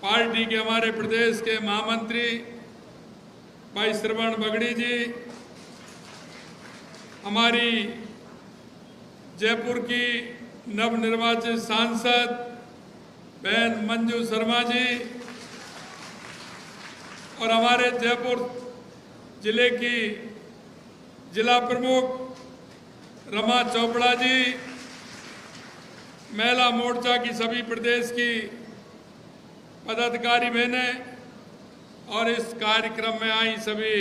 Party के हमारे प्रदेश के महामंत्री भाई श्रवण बगड़ी जी, हमारी जयपुर की नवनिर्वाचित सांसद बहन मंजू शर्मा जी और हमारे जयपुर जिले की जिला प्रमुख रमा चोपड़ा जी, महिला मोर्चा की सभी प्रदेश की पदाधिकारी बहनें और इस कार्यक्रम में आई सभी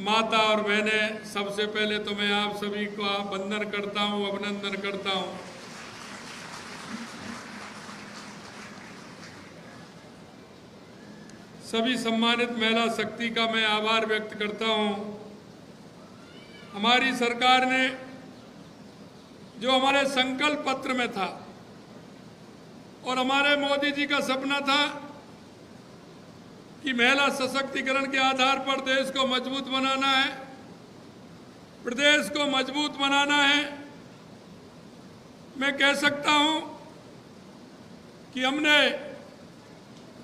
माता और बहनें, सबसे पहले तो मैं आप सभी का वंदन करता हूं, अभिनंदन करता हूं। सभी सम्मानित महिला शक्ति का मैं आभार व्यक्त करता हूं। हमारी सरकार ने जो हमारे संकल्प पत्र में था और हमारे मोदी जी का सपना था कि महिला सशक्तिकरण के आधार पर देश को मजबूत बनाना है, प्रदेश को मजबूत बनाना है। मैं कह सकता हूं कि हमने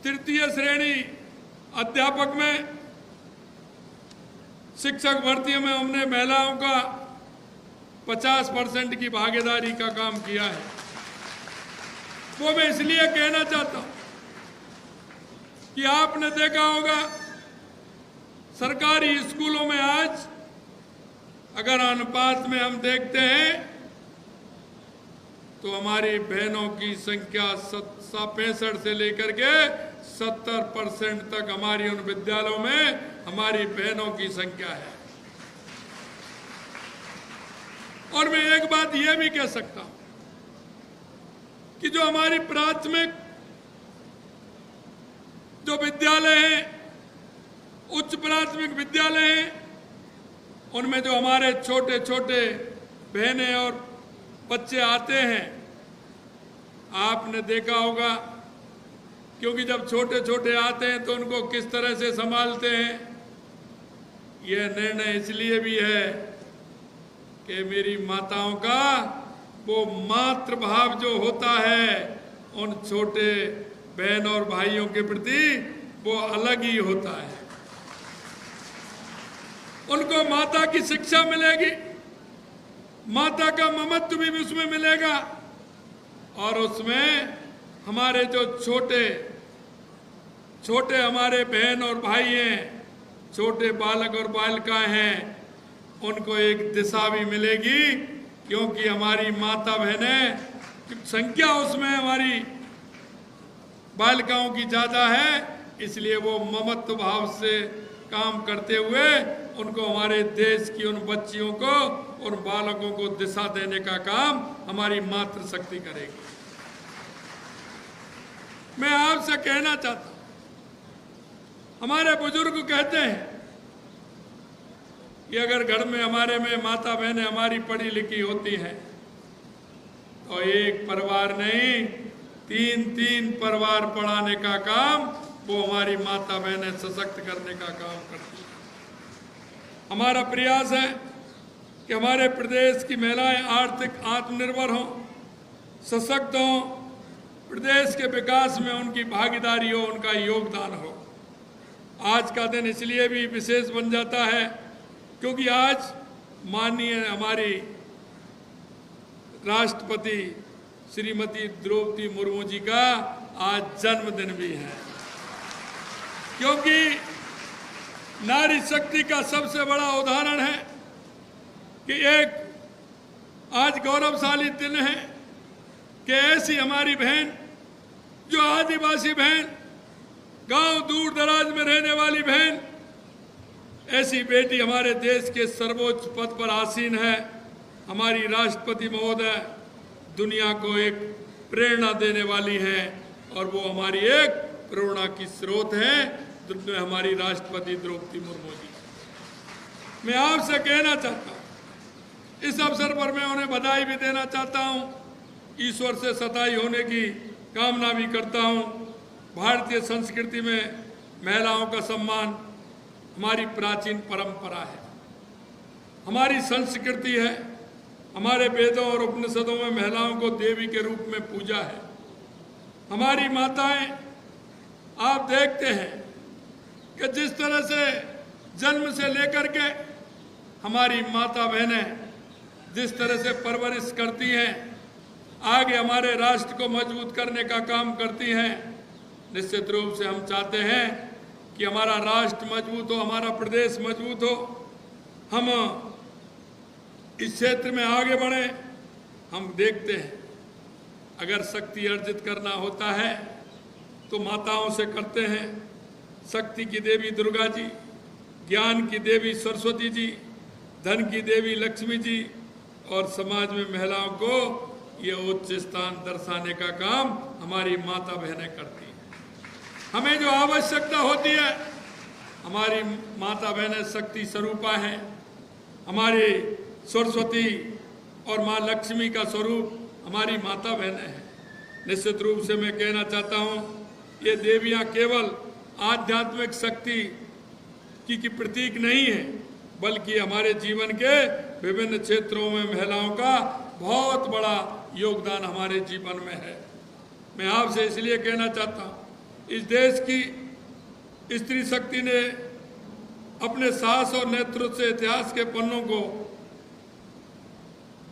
तृतीय श्रेणी अध्यापक में, शिक्षक भर्तियों में हमने महिलाओं का 50% की भागीदारी का काम किया है। वो मैं इसलिए कहना चाहता हूं कि आपने देखा होगा सरकारी स्कूलों में आज अगर अनुपात में हम देखते हैं तो हमारी बहनों की संख्या 65 से लेकर के 70% तक हमारी उन विद्यालयों में हमारी बहनों की संख्या है। और मैं एक बात यह भी कह सकता हूं कि जो हमारी प्राथमिक जो विद्यालय हैं, उच्च प्राथमिक विद्यालय हैं, उनमें जो हमारे छोटे छोटे बहनें और बच्चे आते हैं, आपने देखा होगा, क्योंकि जब छोटे छोटे आते हैं तो उनको किस तरह से संभालते हैं। यह निर्णय इसलिए भी है कि मेरी माताओं का वो मातृभाव जो होता है उन छोटे बहन और भाइयों के प्रति वो अलग ही होता है। उनको माता की शिक्षा मिलेगी, माता का ममत्व भी उसमें मिलेगा और उसमें हमारे जो छोटे छोटे हमारे बहन और भाई हैं, छोटे बालक और बालिकाएं हैं, उनको एक दिशा भी मिलेगी, क्योंकि हमारी माता बहनें संख्या उसमें हमारी बालिकाओं की ज़्यादा है, इसलिए वो ममत्व भाव से काम करते हुए उनको हमारे देश की उन बच्चियों को और बालकों को दिशा देने का काम हमारी मातृशक्ति करेगी। मैं आपसे कहना चाहता हूं, हमारे बुजुर्ग कहते हैं कि अगर घर में हमारे में माता बहनें हमारी पढ़ी लिखी होती हैं तो एक परिवार नहीं, 3 परिवार पढ़ाने का काम वो हमारी माता बहनें सशक्त करने का काम करती हैं। हमारा प्रयास है कि हमारे प्रदेश की महिलाएं आर्थिक आत्मनिर्भर हों, सशक्त हों, प्रदेश के विकास में उनकी भागीदारी हो, उनका योगदान हो। आज का दिन इसलिए भी विशेष बन जाता है क्योंकि आज माननीय हमारी राष्ट्रपति श्रीमती द्रौपदी मुर्मू जी का आज जन्मदिन भी है। क्योंकि नारी शक्ति का सबसे बड़ा उदाहरण है कि एक आज गौरवशाली दिन है कि ऐसी हमारी बहन, जो आदिवासी बहन, गांव दूर दराज में रहने वाली बहन, ऐसी बेटी हमारे देश के सर्वोच्च पद पर आसीन है। हमारी राष्ट्रपति महोदय दुनिया को एक प्रेरणा देने वाली हैं और वो हमारी एक प्रेरणा की स्रोत हैं, हमारी राष्ट्रपति द्रौपदी मुर्मू जी। मैं आपसे कहना चाहता हूँ, इस अवसर पर मैं उन्हें बधाई भी देना चाहता हूँ, ईश्वर से सताई होने की कामना भी करता हूँ। भारतीय संस्कृति में महिलाओं का सम्मान हमारी प्राचीन परंपरा है, हमारी संस्कृति है। हमारे वेदों और उपनिषदों में महिलाओं को देवी के रूप में पूजा है। हमारी माताएं, आप देखते हैं कि जिस तरह से जन्म से लेकर के हमारी माता बहनें जिस तरह से परवरिश करती हैं, आगे हमारे राष्ट्र को मजबूत करने का काम करती हैं। निश्चित रूप से हम चाहते हैं कि हमारा राष्ट्र मजबूत हो, हमारा प्रदेश मजबूत हो, हम इस क्षेत्र में आगे बढ़ें। हम देखते हैं अगर शक्ति अर्जित करना होता है तो माताओं से करते हैं। शक्ति की देवी दुर्गा जी, ज्ञान की देवी सरस्वती जी, धन की देवी लक्ष्मी जी और समाज में महिलाओं को ये उच्च स्थान दर्शाने का काम हमारी माता बहनें करती हैं। हमें जो आवश्यकता होती है, हमारी माता बहनें शक्ति स्वरूपा हैं। हमारी सरस्वती और माँ लक्ष्मी का स्वरूप हमारी माता बहनें हैं। निश्चित रूप से मैं कहना चाहता हूँ, ये देवियाँ केवल आध्यात्मिक शक्ति की प्रतीक नहीं है, बल्कि हमारे जीवन के विभिन्न क्षेत्रों में महिलाओं का बहुत बड़ा योगदान हमारे जीवन में है। मैं आपसे इसलिए कहना चाहता हूँ, इस देश की स्त्री शक्ति ने अपने साहस और नेतृत्व से इतिहास के पन्नों को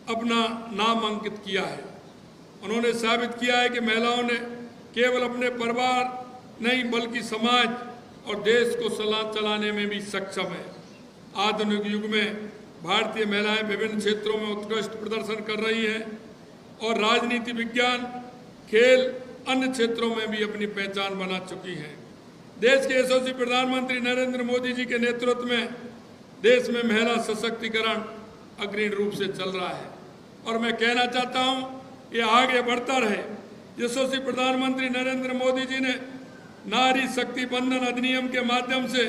अपना नाम अंकित किया है। उन्होंने साबित किया है कि महिलाओं ने केवल अपने परिवार नहीं बल्कि समाज और देश को चलाने में भी सक्षम है। आधुनिक युग में भारतीय महिलाएं विभिन्न क्षेत्रों में उत्कृष्ट प्रदर्शन कर रही हैं और राजनीति, विज्ञान, खेल, अन्य क्षेत्रों में भी अपनी पहचान बना चुकी हैं। देश के यशस्वी प्रधानमंत्री नरेंद्र मोदी जी के नेतृत्व में देश में महिला सशक्तिकरण अग्रणी रूप से चल रहा है और मैं कहना चाहता हूं, ये आगे बढ़ता रहे। यशस्वी प्रधानमंत्री नरेंद्र मोदी जी ने नारी शक्ति बंधन अधिनियम के माध्यम से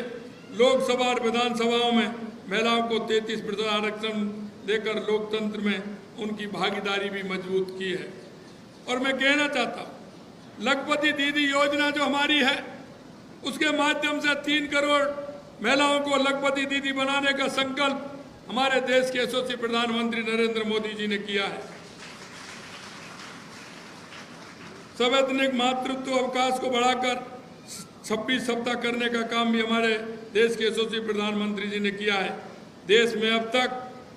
लोकसभा और विधानसभाओं में महिलाओं को 33% आरक्षण देकर लोकतंत्र में उनकी भागीदारी भी मजबूत की है। और मैं कहना चाहता हूँ, लखपति दीदी योजना जो हमारी है, उसके माध्यम से 3 करोड़ महिलाओं को लखपति दीदी बनाने का संकल्प हमारे देश के यशस्वी प्रधानमंत्री नरेंद्र मोदी जी ने किया है। संवैधानिक मातृत्व अवकाश को बढ़ाकर 26 सप्ताह करने का काम भी हमारे देश के यशस्वी प्रधानमंत्री जी ने किया है। देश में अब तक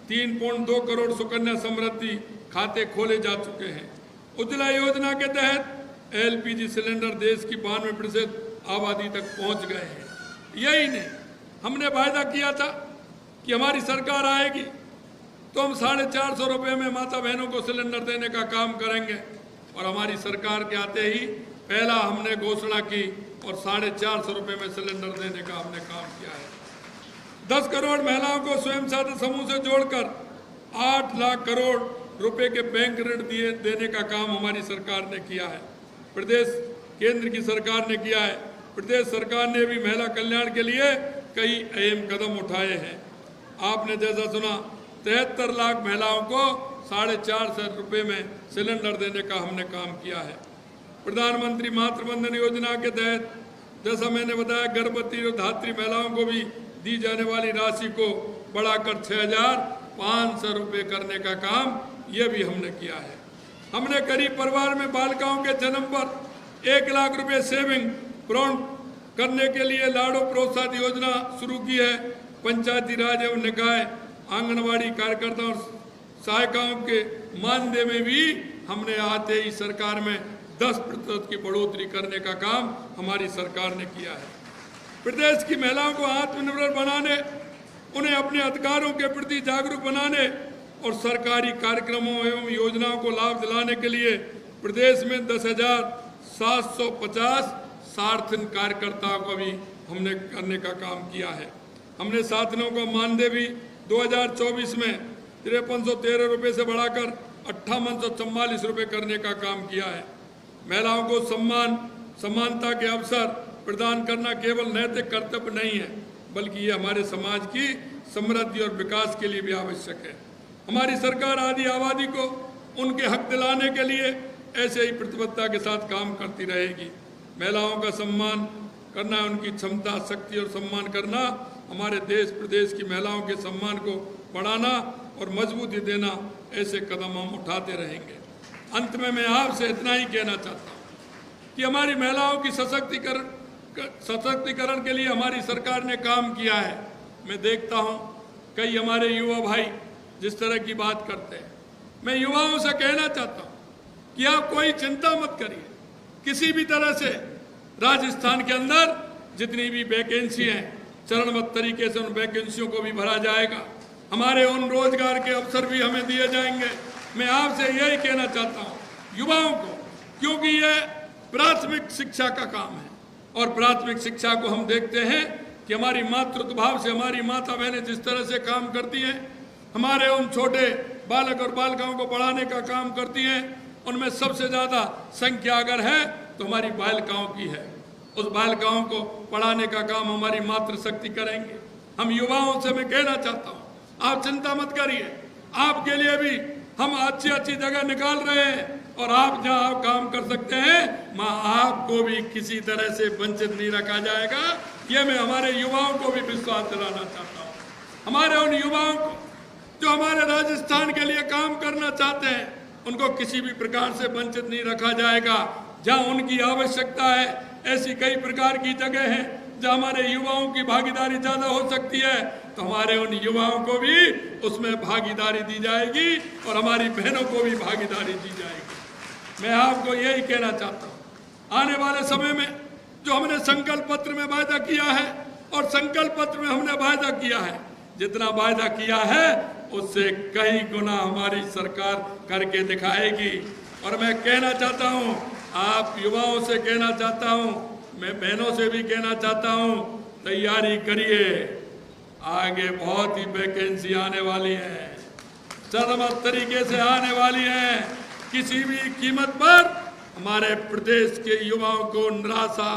3.2 करोड़ सुकन्या समृद्धि खाते खोले जा चुके हैं। उज्ज्वला योजना के तहत एलपीजी सिलेंडर देश की 92% आबादी तक पहुंच गए हैं। यही नहीं, हमने वायदा किया था कि हमारी सरकार आएगी तो हम 450 रुपये में माता बहनों को सिलेंडर देने का काम करेंगे और हमारी सरकार के आते ही पहला हमने घोषणा की और 450 रुपये में सिलेंडर देने का हमने काम किया है। 10 करोड़ महिलाओं को स्वयं सहायता समूह से जोड़कर 8 लाख करोड़ रुपए के बैंक ऋण देने का काम हमारी सरकार ने किया है। प्रदेश केंद्र की सरकार ने किया है। प्रदेश सरकार ने भी महिला कल्याण के लिए कई अहम कदम उठाए हैं। आपने जैसा सुना, 73 लाख महिलाओं को 450 रुपये में सिलेंडर देने का हमने काम किया है। प्रधानमंत्री मातृवंदन योजना के तहत जैसा मैंने बताया, गर्भवती और धात्री महिलाओं को भी दी जाने वाली राशि को बढ़ाकर 6,500 रुपये करने का काम यह भी हमने किया है। हमने गरीब परिवार में बालिकाओं के जन्म पर 1 लाख रुपये सेविंग प्रोन करने के लिए लाड़ो प्रोत्साहन योजना शुरू की है। पंचायती राज एवं निकाय, आंगनवाड़ी कार्यकर्ताओं और सहायिकाओं के मानदेय में भी हमने आते ही सरकार में 10% की बढ़ोतरी करने का काम हमारी सरकार ने किया है। प्रदेश की महिलाओं को आत्मनिर्भर बनाने, उन्हें अपने अधिकारों के प्रति जागरूक बनाने और सरकारी कार्यक्रमों एवं योजनाओं को लाभ दिलाने के लिए प्रदेश में 10,750 सार्थन कार्यकर्ताओं को भी हमने करने का काम किया है। हमने साथियों का मानदेय भी 2024 में 5313 रुपये से बढ़ाकर 5844 रुपये करने का काम किया है। महिलाओं को समानता के अवसर प्रदान करना केवल नैतिक कर्तव्य नहीं है, बल्कि ये हमारे समाज की समृद्धि और विकास के लिए भी आवश्यक है। हमारी सरकार आदि आबादी को उनके हक दिलाने के लिए ऐसे ही प्रतिबद्धता के साथ काम करती रहेगी। महिलाओं का सम्मान करना, उनकी क्षमता, शक्ति और सम्मान करना, हमारे देश प्रदेश की महिलाओं के सम्मान को बढ़ाना और मजबूती देना, ऐसे कदम हम उठाते रहेंगे। अंत में मैं आपसे इतना ही कहना चाहता हूँ कि हमारी महिलाओं की सशक्तिकरण के लिए हमारी सरकार ने काम किया है। मैं देखता हूं कई हमारे युवा भाई जिस तरह की बात करते हैं, मैं युवाओं से कहना चाहता हूं कि आप कोई चिंता मत करिए। किसी भी तरह से राजस्थान के अंदर जितनी भी वैकेंसी हैं चरणबद्ध तरीके से उन वैकेंसियों को भी भरा जाएगा। हमारे उन रोजगार के अवसर भी हमें दिए जाएंगे। मैं आपसे यही कहना चाहता हूं युवाओं को, क्योंकि ये प्राथमिक शिक्षा का काम है और प्राथमिक शिक्षा को हम देखते हैं कि हमारी मातृत्व भाव से हमारी माता बहनें जिस तरह से काम करती हैं, हमारे उन छोटे बालक और बालिकाओं को पढ़ाने का काम करती हैं, उनमें सबसे ज़्यादा संख्या अगर है तो हमारी बालिकाओं की है। उस बालिकाओं को पढ़ाने का काम हमारी मातृशक्ति करेंगे। हम युवाओं से मैं कहना चाहता हूँ, आप चिंता मत करिए, आपके लिए भी हम अच्छी अच्छी जगह निकाल रहे हैं और आप जहाँ आप काम कर सकते हैं वहाँ आपको भी किसी तरह से वंचित नहीं रखा जाएगा। ये मैं हमारे युवाओं को भी विश्वास दिलाना चाहता हूँ। हमारे उन युवाओं को जो हमारे राजस्थान के लिए काम करना चाहते हैं उनको किसी भी प्रकार से वंचित नहीं रखा जाएगा। जहाँ उनकी आवश्यकता है ऐसी कई प्रकार की जगह हैं जहाँ हमारे युवाओं की भागीदारी ज़्यादा हो सकती है, तो हमारे उन युवाओं को भी उसमें भागीदारी दी जाएगी और हमारी बहनों को भी भागीदारी दी जाएगी। मैं आपको यही कहना चाहता हूँ, आने वाले समय में जो हमने संकल्प पत्र में वायदा किया है और संकल्प पत्र में हमने वायदा किया है, जितना वायदा किया है उससे कई गुना हमारी सरकार करके दिखाएगी। और मैं कहना चाहता हूँ, आप युवाओं से कहना चाहता हूँ, मैं बहनों से भी कहना चाहता हूँ, तैयारी करिए, आगे बहुत ही वैकेंसी आने वाली है, चरणबद्ध तरीके से आने वाली है। किसी भी कीमत पर हमारे प्रदेश के युवाओं को निराशा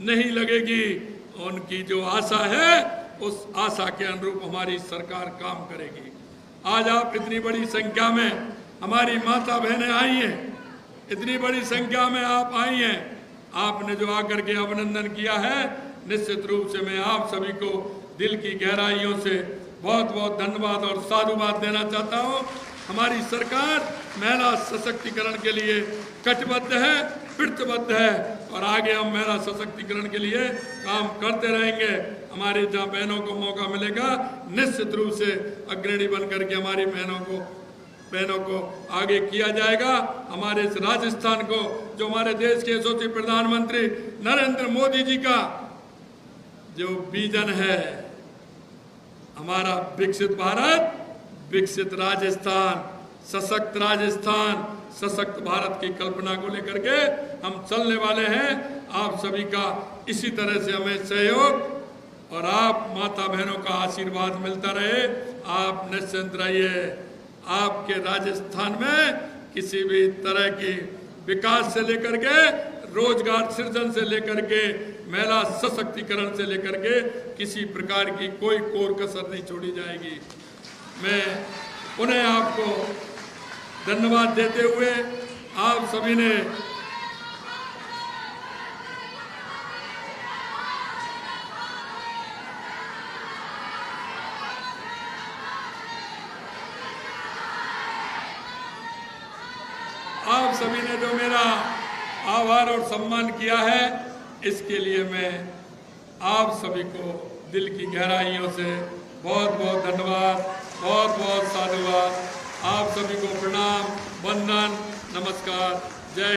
नहीं लगेगी। उनकी जो आशा है उस आशा के अनुरूप हमारी सरकार काम करेगी। आज आप इतनी बड़ी संख्या में हमारी माता बहनें आई हैं, इतनी बड़ी संख्या में आप आई हैं, आपने जो आकर के अभिनंदन किया है, निश्चित रूप से मैं आप सभी को दिल की गहराइयों से बहुत बहुत धन्यवाद और साधुवाद देना चाहता हूँ। हमारी सरकार महिला सशक्तिकरण के लिए कटिबद्ध है, प्रतिबद्ध है और आगे हम महिला सशक्तिकरण के लिए काम करते रहेंगे। हमारी जहाँ बहनों को मौका मिलेगा निश्चित रूप से अग्रणी बन करके हमारी बहनों को आगे किया जाएगा। हमारे इस राजस्थान को जो हमारे देश के यशस्वी प्रधानमंत्री नरेंद्र मोदी जी का जो विजन है, हमारा विकसित भारत, विकसित राजस्थान, सशक्त भारत की कल्पना को लेकर के हम चलने वाले हैं। आप सभी का इसी तरह से हमें सहयोग और आप माता बहनों का आशीर्वाद मिलता रहे। आप निश्चिंत रहिए, आपके राजस्थान में किसी भी तरह की विकास से लेकर के रोजगार सृजन से लेकर के महिला सशक्तिकरण से लेकर के किसी प्रकार की कोई कोर कसर नहीं छोड़ी जाएगी। मैं पुनः आपको धन्यवाद देते हुए आप सभी ने जो मेरा आभार और सम्मान किया है, इसके लिए मैं आप सभी को दिल की गहराइयों से बहुत बहुत धन्यवाद, बहुत बहुत साधुवाद। आप सभी को प्रणाम, वंदन, नमस्कार, जय।